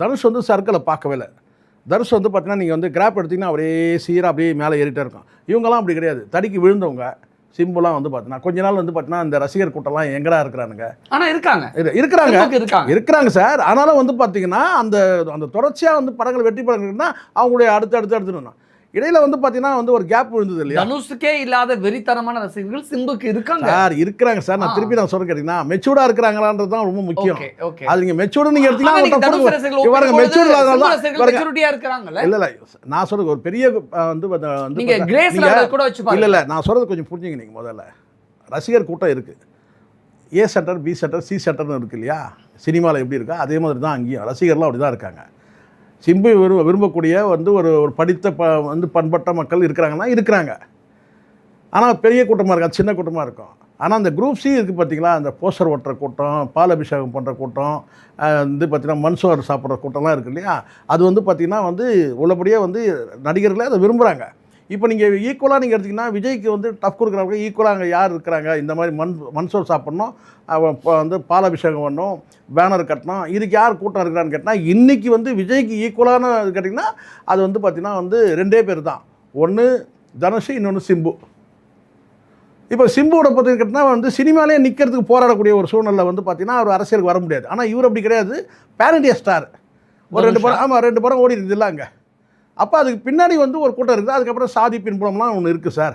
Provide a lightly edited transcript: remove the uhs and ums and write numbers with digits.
தனுஷ் வந்து சர்க்கிளை பார்க்கவே இல்லை. தனுஷ் வந்து பார்த்தீங்கன்னா நீங்கள் வந்து கிராப் எடுத்திங்கன்னா அப்படியே சீராக அப்படியே மேலே ஏறிட்டே இருக்கும். இவங்கெல்லாம் அப்படி கிடையாது. தடிக்கு விழுந்தவங்க சிம்புலாம் வந்து பார்த்தீங்கன்னா கொஞ்ச நாள் வந்து பார்த்தீங்கன்னா இந்த ரசிகர் கூட்டம்லாம் எங்கடா இருக்கிறானுங்க. ஆனால் இருக்கிறாங்க சார். ஆனாலும் வந்து பார்த்தீங்கன்னா அந்த அந்த தொடர்ச்சியாக வந்து படங்கள் வெற்றி படங்கள்னா அவங்களுடைய அடுத்து இடையில வந்து பார்த்தீங்கன்னா வந்து ஒரு கேப் விழுந்தது இல்லையா. தனுஷுக்கே இல்லாத வெறித்தனமான ரசிகர்கள் சிம்புக்கு இருக்காங்க சார். இருக்கிறாங்க சார். நான் திருப்பி சொல்ல கேட்டீங்கன்னா மெச்சூர்டா இருக்கிறாங்களான்றது தான் ரொம்ப முக்கியம். அது நீங்க மெச்சூர்டு நீங்க எடுத்தீங்கன்னா இல்ல நான் சொல்றது ஒரு பெரிய வந்து இல்ல நான் சொல்றது கொஞ்சம் புரிஞ்சுங்க. நீங்க முதல்ல ரசிகர் கூட்டம் இருக்கு. A center, B center, C சென்டர்னு இருக்கு இல்லையா. சினிமாவில் எப்படி இருக்கா அதே மாதிரி தான் அங்கேயும் ரசிகர்லாம் அப்படி தான் இருக்காங்க. சிம்பு விரும்பக்கூடிய வந்து ஒரு படித்த வந்து பண்பட்ட மக்கள் இருக்கிறாங்க. ஆனால் பெரிய கூட்டமாக இருக்காது, சின்ன கூட்டமாக இருக்கும். ஆனால் அந்த குரூப் சி இருக்குது பார்த்தீங்களா, அந்த போஸ்டர் ஓட்டுற கூட்டம், பால் அபிஷேகம் பண்ணுற கூட்டம், வந்து பார்த்திங்கன்னா மண்சோறு சாப்பிட்ற கூட்டம்லாம் இருக்குது இல்லையா. அது வந்து பார்த்திங்கன்னா வந்து உள்ளபடியே வந்து நடிகர்களே அதை விரும்புகிறாங்க. இப்போ நீங்கள் ஈக்குவலாக நீங்கள் எடுத்திங்கன்னா விஜய்க்கு வந்து டஃப் கொடுக்குறவங்க ஈக்குவலாக அங்கே யார் இருக்கிறாங்க, இந்த மாதிரி மண்சோறு சாப்பிட்ணும், இப்போ வந்து பாலாபிஷேகம் பண்ணணும், பேனர் கட்டணும், இதுக்கு யார் கூட்டம் இருக்கிறான்னு கேட்டால் இன்றைக்கி வந்து விஜய்க்கு ஈக்குவலான இது கேட்டிங்கன்னா அது வந்து பார்த்திங்கன்னா வந்து 2 பேர் தான். ஒன்று தனுஷ், இன்னொன்று சிம்பு. இப்போ சிம்புவோட பற்றி கேட்டால் வந்து சினிமாலே நிற்கிறதுக்கு போராடக்கூடிய ஒரு சூழ்நிலை வந்து பார்த்திங்கன்னா அவர் அரசியலுக்கு வர முடியாது. ஆனால் இவர் அப்படி கிடையாது. Pan India star. ஒரு 2 படம், ஆமாம் 2 படம் ஓடி இருக்குது இல்லை அங்கே. அப்போ அதுக்கு பின்னாடி வந்து ஒரு கூட்டம் இருக்குது. அதுக்கப்புறம் சாதி பின்புலம்லாம் ஒன்று இருக்குது சார்.